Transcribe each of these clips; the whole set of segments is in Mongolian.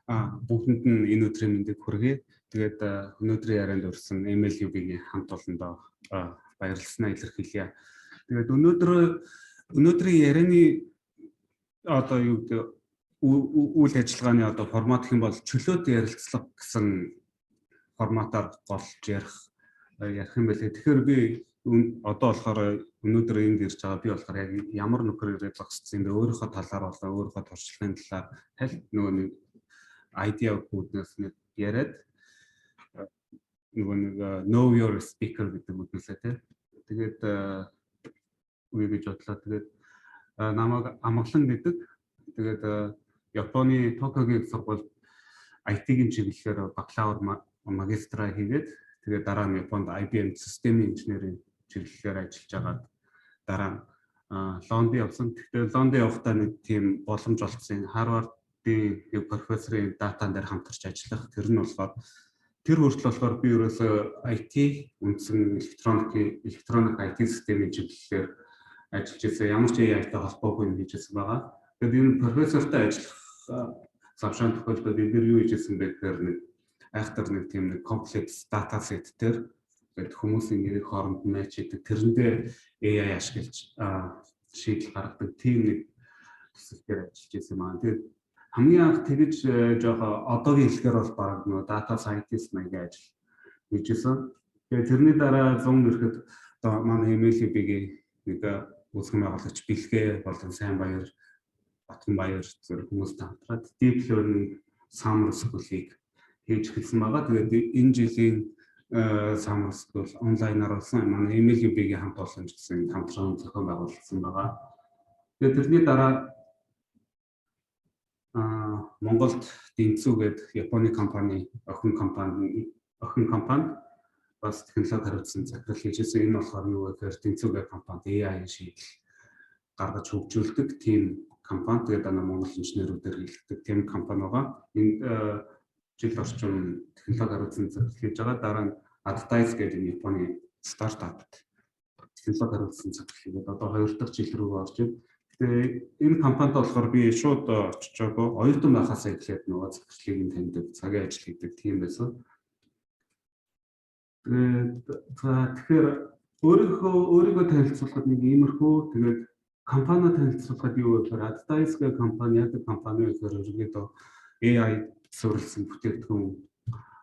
Бүгдэнд нь энэ өдрийн мэндийг хүргэе. Тэгээд өнөөдрийн ярианд өрсөн MLUB-ийн хамт олондоо баярлалснаа илэрхийлье. Тэгээд өнөөдрийн ярианы одоо юу гэдэг үйл ажиллагааны одоо формат гэх юм бол чөлөөт ярилцлага гэсэн форматаар голж ярих юм байлээ. Тэгэхээр би одоо болохоор өнөөдөр энд ирж байгаа би болохоор яг ямар нөхөр ирээд зогссон юм бэ? Өөрийнхөө талаар болоо өөрийнхөө туршлагын талаар аль нөгөө нэг idea үүднээс нэг яриад нөгөө нэг know your speaker гэдэг үгнээсээ тэгээд үе гэж бодлоо. Тэгээд намайг Амгалан гэдэг. Тэгээд Японы Токиогийн сургуульд IT-ийн чиглэлээр бакалавр магистра хийгээд тэгээд дараа нь Японд IBM системийн инженерийн чиглэлээр ажиллаж агаад дараа нь Лондон явсан. Тэгэхээр Лондон явахдаа нэг тийм боломж олгосон. Харвардын нэг профессорын датан дээр хамтарч ажиллах. Тэр нь болохоор тэр хүртэл болохоор би ерөөсөө IT үндсэн электроник IT системийн чиглэлээр ажиллаж байсан. Ямар ч AI-тай холбоогүй юм хийжсэн байгаа. Тэгээд энэ профессортай ажиллах завшаан тохиолдолд бид юу хийжсэн бэ гэхээр нэг айхтар нэг тийм нэг комплекс дата сет дээр тэгээд хүмүүсийн нэрийг хооронд матч хийдэг. Тэрэндээ AI ашиглаж шийдэл гаргадаг тийм нэг хэсгээр ажиллаж байсан юм аа. Тэгээд хамгийн анх тэгж жоохон одоогийн хэлээр бол баг нөгөө data scientist маягийн ажил хийжсэн. Тэгээд тэрний дараа 100 ирэхэд одоо манай MLB-ийн нэг үүсгэн байгуулагч Бэлгээ болон Сайн Баяр, Батхан Баяр зэрэг хүмүүстэй хамтраад deep learning summer school-ийг хийж эхэлсэн байгаа. Тэгээд энэ жилийн summer school онлайнаар болсон. Манай MLB-ийн хамт олон гэсэн хамтран зохион байгуулсан байгаа. Тэгээд тэрний дараа Монголд Дэнцүү гэдэг Японы компани охин компани бас технологи хариуцсан захирал хийжсэн. Энэ болохоор юу гэхээр Дэнцүү гэх компанид AI шийдэл гаргаж хөгжүүлдэг тийм компани. Тэгээд Монгол инженерүүдээр хийлгдэг тийм компани байгаа. Энэ жил орчим технологи хариуцсан захирал хийж байгаа. Дараа нь Adtize гэдэг Японы стартапт технологи хариуцсан захирал хийгээд одоо 2 дахь жил рүү орж байна. Тэгээ энэ компанид болохоор би шууд очиж байгаа. Оюутан байхаас эхлээд нөгөө захирлыг таньдаг, цагийн ажил хийдэг тийм байсан. Тэгэхээр өөрийгөө танилцуулахад нэг иймэрхүү тэгээд компани танилцуулахад юу гэхээр Adtize гэх компани яадаг компани гэхээр ерөнхийдөө AI суурилсан бүтээгдэхүүн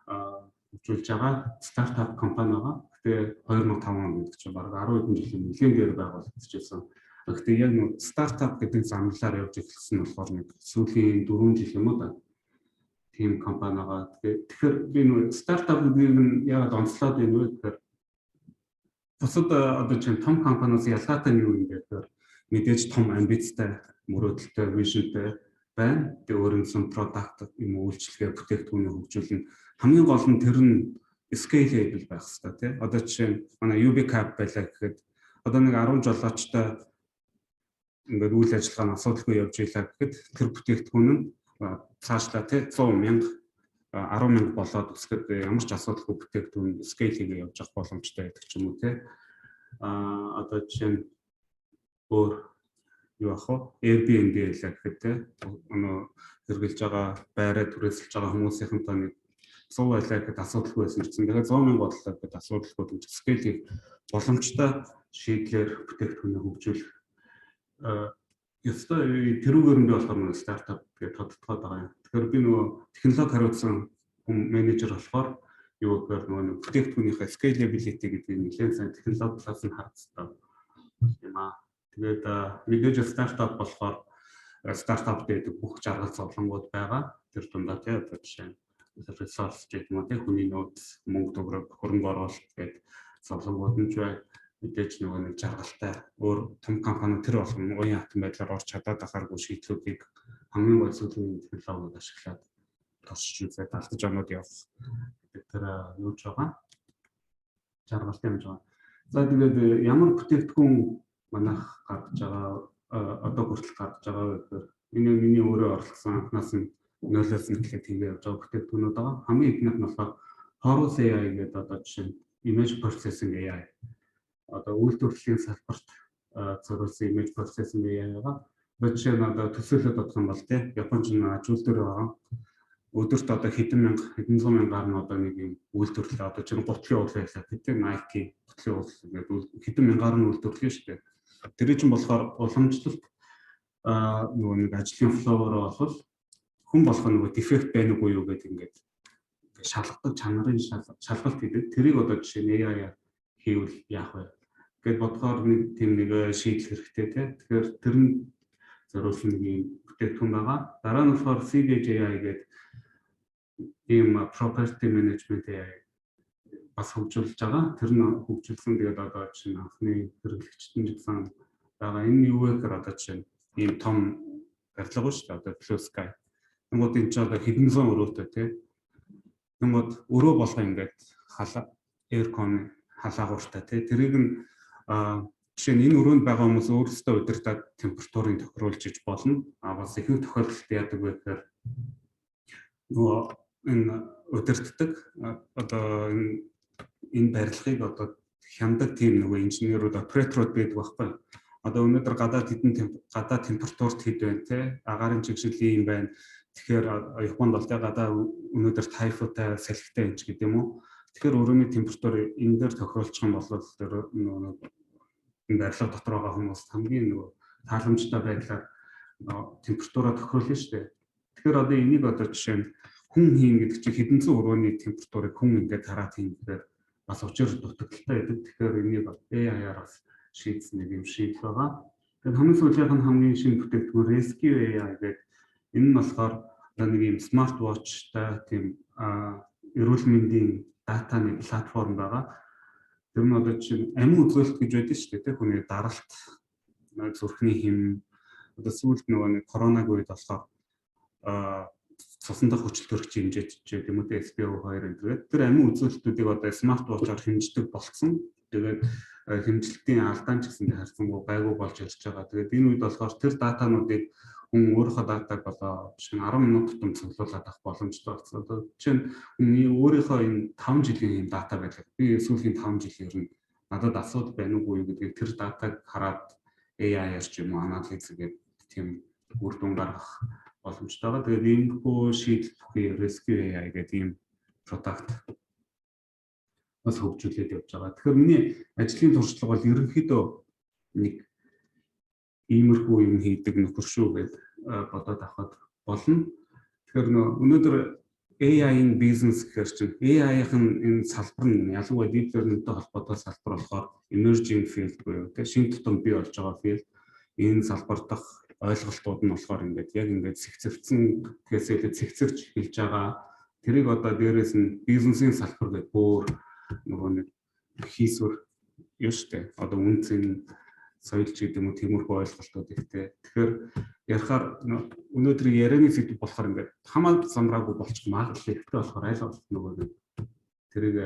хөгжүүлж байгаа стартап компани байгаа. Гэтэ 2005 онд гэж бараг 10 хэдэн жилийн нэлээгээр байгуулагдчихсан. Гэхдээ яг нэг стартап гэдэг замналаар явж эхэлсэн нь болохоор нэг сүүлийн 4 жил юм уу да. Тийм компани байгаа. Тэгэхээр би нэг стартап гэдгийг нь яагаад онцлоод байна вэ гэхээр бусад одоо чинь том компаниас ялгаатай нь юу юм бэ гэхээр мэдээж том амбицтай, мөрөөдөлтэй, вижнтэй байна. Тэгээ өөрийнхөө продакт юм үйлчлэгээ бүтээгдэхүүнийг хөгжүүлнэ. Хамгийн гол нь тэр нь scalable байх хэрэгтэй тий. Одоо жишээ нь манай UB Cap байлаа гэхэд одоо нэг 10 жолоочтой ингээд үйл ажиллагаа нь асуудалгүй явж ийлаа гэхэд тэр бүтээгдэхүүн нь цаашлаа тий 100,000 10,000 болоод өсгöd ямар ч асуудалгүй бүтээгдэхүүн scale хийгээ явж авах боломжтой байдаг ч юм уу тий. Одоо жишээ нь өөр юу ах вэ? Airbnb байлаа гэхэд тий хэрэгжилж байгаа байраа түрээсэлж байгаа хүмүүсийнхэн нэг 100 байлаа гэхэд асуудалгүй байсан ч гэсэн тэгээд 100,000 бодлоо гэхэд асуудалгүй гэж scale хийх боломжтой шийдлэр бүтээгдэхүүнээ хөгжүүлэх ёстой тэрүүгээр нь би болохоор стартап гэж тодтогоод байгаа юм. Тэгэхээр би нөгөө технологи хариуцсан менежер болохоор юу гэхээр нөгөө бүтээгдэхүүнийхээ scalability гэдэг нэлээд сайн технологи талаас нь харагдсан юм аа. Тэгээд мэдээж стартап болохоор стартап гэдэг бүх жаргал зовлонгууд байгаа. Тэр дундаа тий одоо жишээ нь resource гэдэг юм уу тий хүний нөөц, мөнгө төгрөг, хөрөнгө оруулалт гэдэг зовлонгууд нь ч бай. Мэдээж нөгөө нэг жаргалтай өөр том компани тэр болгон уян хатан байдлаар орч чадаад ахааргүй шийдлүүдийг хамгийн гол сүүлийн технологиуд ашиглаад тусч үзээд алдаж оноод явах гэдэг тэр юуж байгаа жаргалтай юм жаа. За тэгээд ямар бүтээгдэхүүн манайх гаргаж байгаа одоо хүртэл гаргаж байгаа гэхээр миний өөрөө орлогсон анхнаас нь 0-оос 1 гэхэд хийгээ явж байгаа бүтээгдэхүүнүүд байгаа. Хамгийн ихнийх нь болохоор Horus AI гэдэг одоо жишээ нь image processing AI одоо үйлдвэрлэлийн салбарт зориулсан image processing AI байгаа. жишээ нь одоо төсөөлөд бодох юм бол тий Японч нь ажуултөр байгаа. Өдөрт одоо хэдэн зуун мянгаар нь одоо нэг юм үйлдвэрлэлээ одоо чинь 30 явуулаа хэлээ гэдэг Nike 30 явуулсан гэдэг хэдэн мянгаар нь үйлдвэрлэв шүү дээ. Тэр чинь болохоор уламжлалт нөгөө нэг ажлын флоороо бол хүн болох нөгөө дефект байна уу юу гэдэг ингээд шалгадаг чанарын шалгалт гэдэг. Тэрийг одоо жишээ нь AI хийвэл яах вэ? Гэт бодохоор нэг тийм нэг шийдэл хэрэгтэй тий. Тэгэхээр тэр нь зориулсан нэг юм бүтээгдэхүүн байгаа. Дараа нь болохоор CDJ AI гэдэг ийм property management AI бас хөгжүүлж байгаа. Тэр нь хөгжүүлсэн тэгээд одоо чинь анхны хэрэглэгчтэн гэсэн байгаа. Энэ юу вэ гэхээр одоо чинь ийм том барилга шүү дээ. Одоо Blue Sky. Тэнгууд энэ ч одоо хэдэн зуун өрөөтэй тий. Тэнгууд өрөө болгоо ингээд aircon халаагууртай тий. Тэрийг нь жишээ нь энэ өрөөнд байгаа хүмүүс өөрсдөө удирдах температурыг тохируулж иж болно. Бас ихэнх тохиолдолд яадаг вэ гэхээр нөгөө энэ удирддаг одоо энэ барилгыг одоо хяндаг тийм нөгөө инженерүүд операторууд байдаг байхгүй. Одоо өнөөдөр гадаад температурт хэд байна те агаарын чигшил юм байна. Тэгэхээр Японд бол те гадаа өнөөдөр тайфуутай салхитай юм ч гэдэг юм уу. Тэгэхээр өрөөний температур энэ дээр тохируулчих юм бол тэр нөгөө энэ барилга дотор байгаа хүмүүс хамгийн нөгөө тааламжтай байдлаар температураа тохируулна шүү дээ. Тэгэхээр одоо энийг одоо жишээ нь хүн хийн гэдэг чинь хэдэн зуун өрөөний температурыг хүн ингээд хараад хийн гэхээр бас учир дутагдaltaй байдаг. Тэгэхээр энийг AI-аар бас шийдсэн нэг юм шийдэл байгаа. Тэгэхээр хамгийн сүүлийнх нь хамгийн шинэ бүтээгдэхүүн Rescue AI гэдэг энэ нь болохоор нэг юм смарт watchтай тийм эрүүл мэндийн датаны платформ байгаа. Тэр нь одоо чинь амин үзүүлэлт гэж байдаг шүү дээ. Хүний даралт, зүрхний хэм, одоо сүүлд нөгөө нэг коронавиг үед болохоор цусан дах хүчилтөрөгч хэмжээч гэдэг юм уу SPO2 гэдэг. Тэр амин үзүүлэлтүүдийг одоо смарт watch-аар хэмждэг болцсон. Тэгээд хэмжилтийн алдаан ч гэсэн харьцангуй гайгүй болж ирж байгаа. Тэгээд энэ үед болохоор тэр датануудыг хүн өөрийнхөө датаг болоо жишээ нь 10 минут тутам цуглуулад авах боломжтой болсон. Одоо жишээ нь өөрийнхөө энэ 5 жилийн юм дата байлаа. Би сүүлийн 5 жилийн ер нь надад асуудал байна уугүй гэдгийг тэр датаг хараад AI-аар ч юм уу анализ хийгээд тийм үр дүн гаргах боломжтой байгаа. Тэгээд иймэрхүү шийдэл бүхий Rescue AI гэдэг ийм product бас хөгжүүлээд явж байгаа. Тэгэхээр миний ажлын туршлага бол ерөнхийдөө нэг иймэрхүү юм хийдэг нөхөр шүү гэж бодоод авахд болно. Тэгэхээр өнөөдөр AI-ийн бизнес гэхэр чинь AI-ийн энэ салбар нь ялангуяа deep learning-тэй холбоотой салбар болохоор emerging field буюу тийм шинэ тутам бий болж байгаа field. Энэ салбар дахь ойлголтууд нь болохоор ингээд яг ингээд цэгцэвцэн гэхээсээ цэгцэвч хэлж байгаа. Тэрийг одоо дээрээс нь бизнесийн салбар гэдэг бүр нөгөө нэг хийсвэр юу штэ одоо үнцэн соёлч гэдэг юм уу тиймэрхүү ойлголтууд ихтэй. Тэгэхээр ярихаар өнөөдрийн ярианы сэдв болохоор ингээд хамаа замраагүй болчих магадлал ихтэй болохоор аль болох нөгөө нэг тэрийг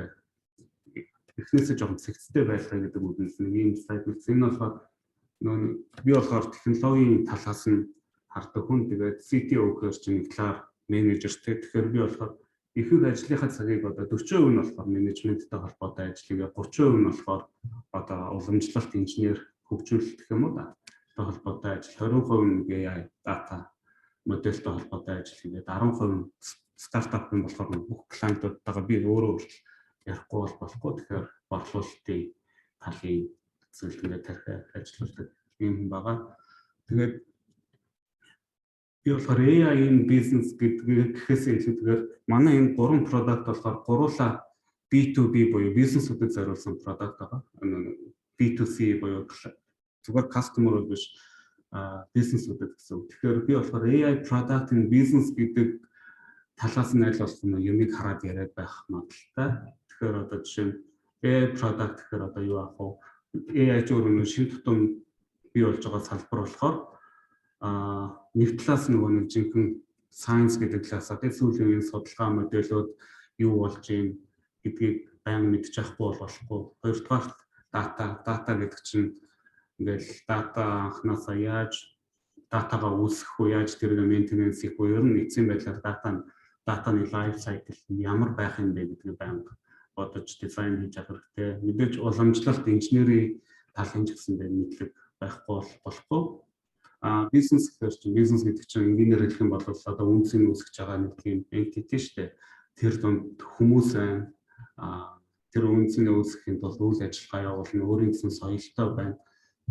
эхнээсээ жоохон цэгцтэй байлгах гэдэг үгнээс нэг юм слайд бичсэн. Энэ болохоор нөгөө би болохоор технологийн талаас нь хардаг хүн. Тэгээд CTO гэхэр чинь нэг талаар менежертэй. Тэгэхээр би болохоор ихэнх ажлынхаа цагийг одоо 40% нь болохоор менежменттэй холбоотой ажлыг 30% нь болохоор одоо уламжлалт инженер хөгжүүлэлт гэх юм уу да. Тэ холбоотой ажил 20% нь AI дата модельтэй холбоотой ажил хийгээд 10% стартап юм болохоор бүх клиентуудтайгаа би өөрөө ярихгүй болохгүй. Тэгэхээр борлуулалтын талын зөвлөгөө тарих ажилладаг юм байгаа. Тэгээд би болохоор AI-ийн бизнес гэхээс илүүтэйгээр манай энэ 3 продакт болохоор гуруула B2B буюу бизнесүүдэд зориулсан продакт байгаа. B2C буюу зүгээр customer-ууд биш бизнесүүдэд гэсэн. Тэгэхээр би болохоор AI product in business гэдэг талаас нь аль болох юмыг хараад яриад байх магадaltaй. Тэгэхээр одоо жишээ нь AI product гэхээр одоо юу аах вэ? AI ч өөрөө шинэ тутам бий болж байгаа салбар болохоор нэг талаас нөгөө нэг жинхэнэ science гэдэг талаас одоо сүүлийн үеийн судалгаа модельүүд юу болж юм гэдгийг баян мэдчих авахгүй болохгүй. Хоёрдугаар дата гэдэг чинь ингээл дата анхнаасаа яаж датагаа үүсгэх үү, яаж тэрийг мейнтенанс хийх үү, ер нь нэгэн байдлаар датаны лайф сайкл ямар байх юм бэ гэдгийг баян бодож дизайн хийж авах хэрэгтэй. Мэдээж уламжлалт инженерийн талын ч гэсэн мэдлэг байхгүй болохгүй. бизнес гэхээр чинь бизнес гэдэг чинь энгийнээр хэлэх юм бол одоо үнцийг үүсгэж байгаа нэг тийм entity шүү дээ. Тэр донд хүмүүс байна. Тэр үнцийг үүсгэхийн тулд үйл ажиллагаа явуулна, өөрийн гэсэн соёлтой байна.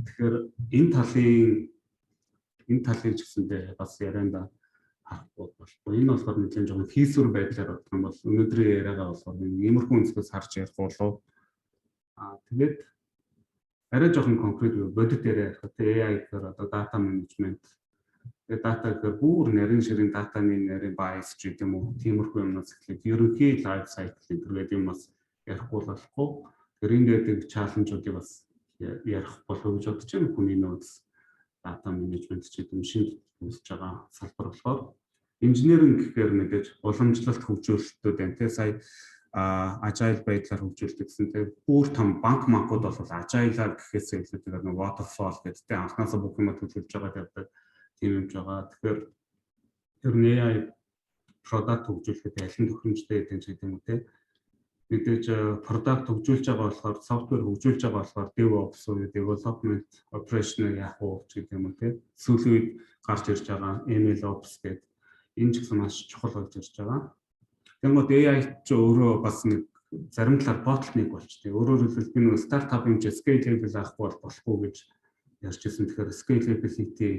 Тэгэхээр энэ талыг ч гэсэндээ бас ярианда харахгүй болохгүй. Энэ болохоор нэгэн жоохон хийсвэр байдлаар бодох юм бол өнөөдрийн яриагаа болохоор иймэрхүү өнцгөөс харж ярих болов. Тэгээд арай жоохон конкрет бодит яриа ярих. AI гэхээр одоо data management. Тэгээд data гэхээр бүр нарийн ширийн датаны нарийн bias ч гэдэг юм уу. Тиймэрхүү юмнаас эхлээд ерөнхий life cycle гэдэг юм бас ярихгүй болохгүй. Тэр ингээд чаленжуудыг бас ярих болов гэж бодож байна. Хүний нөөц data management ч гэдэг юм шинэ үүсэж байгаа салбар болохоор инженеринг гэхээр мэдээж уламжлалт хөгжүүлэлтүүд байна. Тэгээ сая agile байдлаар хөгжүүлдэг гэсэн. Тэгээ бүр том банкуд бол agile-аар гэхээсээ илүү тэгээд waterfall гэдэг анхнаасаа бүх юм төлөвлөж байгаа гэдэг тийм юмж байгаа. Тэгэхээр тэр AI product хөгжүүлэхэд аль нь төхөөрөмжтэй гэдэг юм үү те. Мэдээж product хөгжүүлж байгаа болохоор software хөгжүүлж байгаа болохоор DevOps уу development operation яах вэ гэдэг юм уу те. Сүүлийн үед гарч ирж байгаа MLOps гэдэг энэ ч гэсэн маш чухал болж ирж байгаа. Тэгмээд AI ч өөрөө бас нэг зарим талаар ботлныг болчтой. Өөрөөр хэлбэл би нэг стартап юм чи scalable авахгүй болохгүй гэж ярьж ирсэн. Тэгэхээр scalability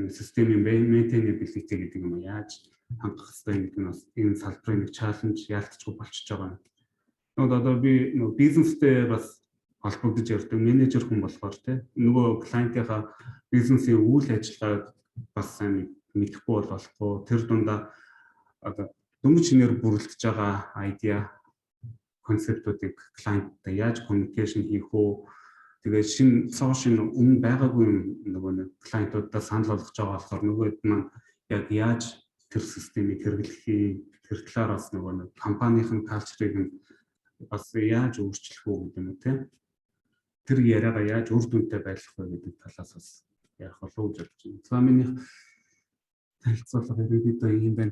системийн maintainability гэдэг юм яаж хангах хэрэгтэй гэдэг нь бас энэ салбарын нэг чаленж яалтчгүй болчихж байгаа. Одоо би нөгөө бизнестэй бас холбогдож ярьдаг менежер хүн болохоор тийм нөгөө клиентийнхаа бизнесийн үйл ажиллагааг бас сайн мэдэхгүй болохгүй. Тэр дундаа одоо дөнгөж шинээр бүрэлдэж байгаа айдиа концептуудыг клиенттай яаж communication хийх үү. Тэгээд шинэ өмнө байгаагүй нөгөө нэг клиентуудаа санал болгож байгаа болохоор нөгөөд маань яг яаж тэр системийг хэрэглэхийг тэр талаар бас нөгөө нэг компанийн калчрыг нь бас яаж өөрчлөх үү гэдэг юм те. Тэр яриагаа яаж үр дүнтэй байлгах вэ гэдэг талаас бас ярих болов уу гэж бодож байна. За миний танилцуулга ерөнхийдөө юм байна.